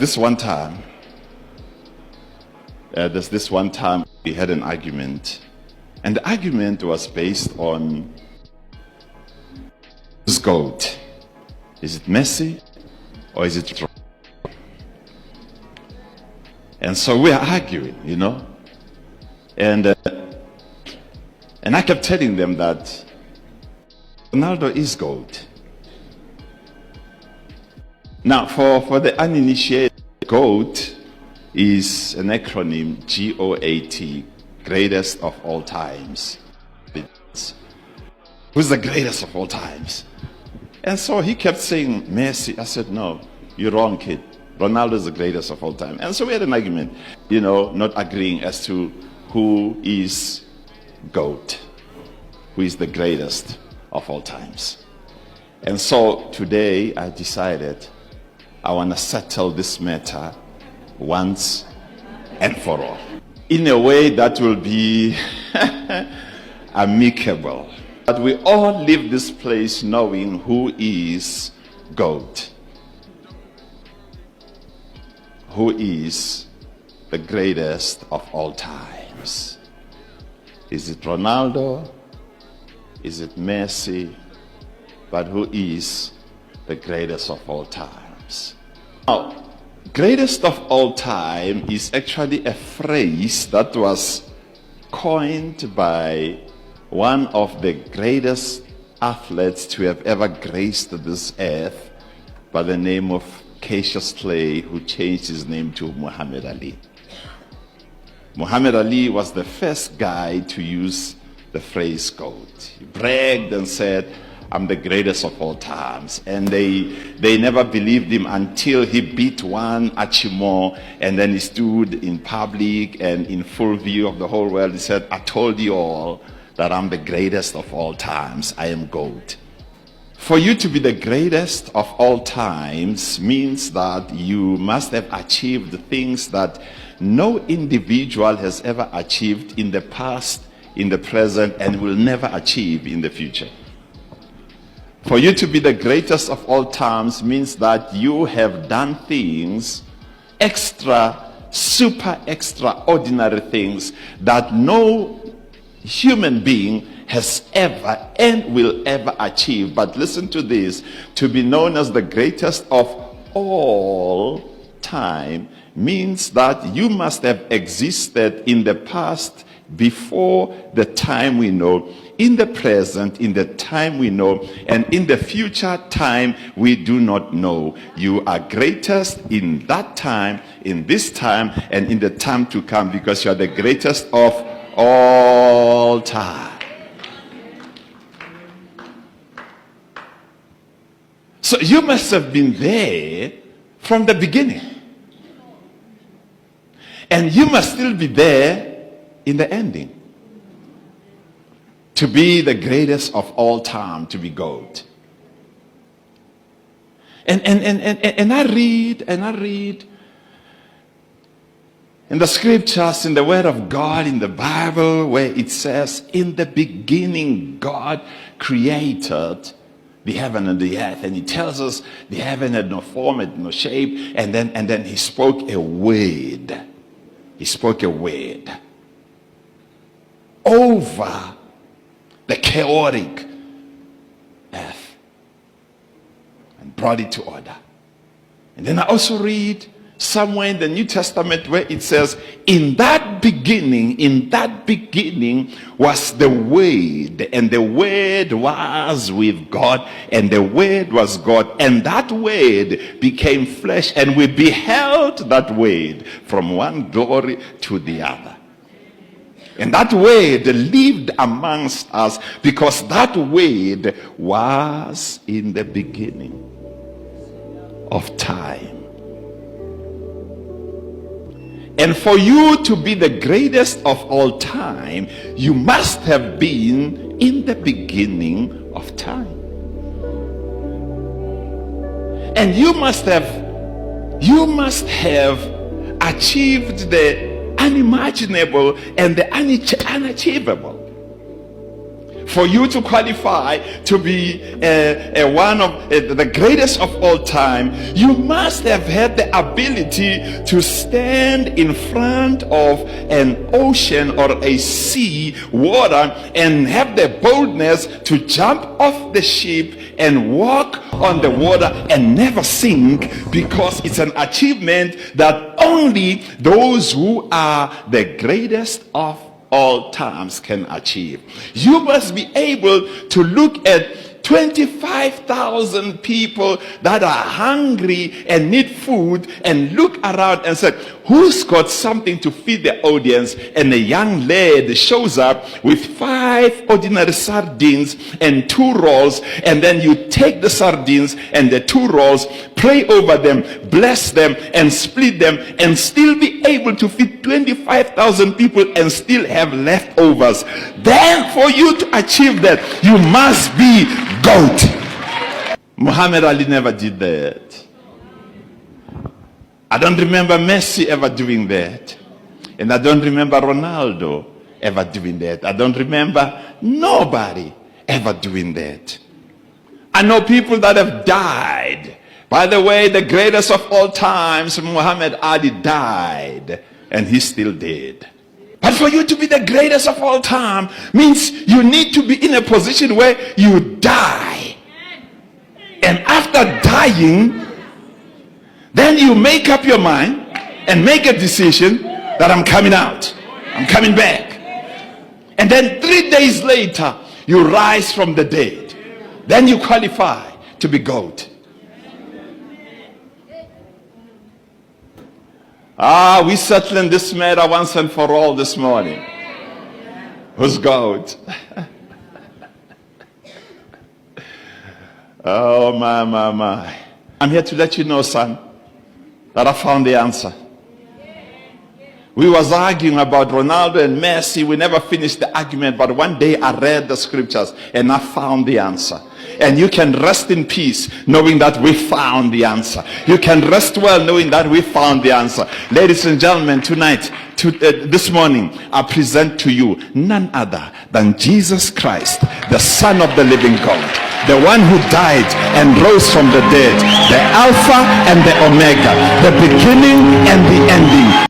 This one time, there's this one time we had an argument, and the argument was based on who's GOAT. Is it Messi or is it Ronaldo? And so we are arguing, and I kept telling them that Ronaldo is GOAT. Now, for the uninitiated, GOAT is an acronym, G-O-A-T, greatest of all times. Who's the greatest of all times? And so he kept saying Messi. I said, no, you're wrong, kid. Ronaldo is the greatest of all time. And so we had an argument, not agreeing as to who is GOAT, who is the greatest of all times. And so today I decided I want to settle this matter once and for all, in a way that will be amicable. But we all leave this place knowing who is GOAT, who is the greatest of all times. Is it Ronaldo? Is it Messi? But who is the greatest of all times? Now, greatest of all time is actually a phrase that was coined by one of the greatest athletes to have ever graced this earth, by the name of Cassius Clay, who changed his name to Muhammad Ali. Muhammad Ali was the first guy to use the phrase GOAT. He bragged and said, I'm the greatest of all times. And they never believed him until he beat one Achimo, and then he stood in public and in full view of the whole world. He said, I told you all that I'm the greatest of all times. I am GOAT. For you to be the greatest of all times means that you must have achieved things that no individual has ever achieved in the past, in the present, and will never achieve in the future. For you to be the greatest of all times means that you have done things, super extraordinary things that no human being has ever and will ever achieve. But listen to this: to be known as the greatest of all time means that you must have existed in the past, before the time we know, in the present, in the time we know, and in the future time we do not know. You are greatest in that time, in this time, and in the time to come, because you are the greatest of all time. So you must have been there from the beginning. And you must still be there in the ending. To be the greatest of all time, to be GOAT. And I read in the scriptures, in the word of God, in the Bible, where it says, in the beginning God created the heaven and the earth. And he tells us the heaven had no form, had no shape, and then he spoke a word. He spoke a word over the chaotic earth and brought it to order. And then I also read somewhere in the New Testament where it says, in that beginning was the Word, and the Word was with God, and the Word was God, and that Word became flesh, and we beheld that Word from one glory to the other. And that Word lived amongst us, because that Word was in the beginning of time. And for you to be the greatest of all time, you must have been in the beginning of time. And you must have achieved the unimaginable and the unachievable. For you to qualify to be one of the greatest of all time, you must have had the ability to stand in front of an ocean or a sea, water, and have the boldness to jump off the ship and walk on the water and never sink, because it's an achievement that only those who are the greatest of all times can achieve. You must be able to look at 25,000 people that are hungry and need food and look around and say, who's got something to feed the audience? And a young lady shows up with 5 ordinary sardines and 2 rolls, and then you take the sardines and the 2 rolls, pray over them, bless them, and split them, and still be able to feed 25,000 people and still have leftovers. Then for you to achieve that, you must be GOAT. Muhammad Ali never did that. I don't remember Messi ever doing that. And I don't remember Ronaldo ever doing that. I don't remember nobody ever doing that. I know people that have died. By the way, the greatest of all times, Muhammad Ali, died, and he's still dead. But for you to be the greatest of all time means you need to be in a position where you die. And after dying, then you make up your mind and make a decision that I'm coming out. I'm coming back. And then 3 days later, you rise from the dead. Then you qualify to be GOAT. We're settling this matter once and for all this morning. Who's GOAT? Oh, my. I'm here to let you know, son, that I found the answer. We was arguing about Ronaldo and Messi. We never finished the argument, but one day I read the scriptures and I found the answer. And you can rest in peace knowing that we found the answer. You can rest well knowing that we found the answer. Ladies and gentlemen, tonight, this morning, I present to you none other than Jesus Christ, the Son of the living God, the one who died and rose from the dead, the Alpha and the Omega, the beginning and the ending.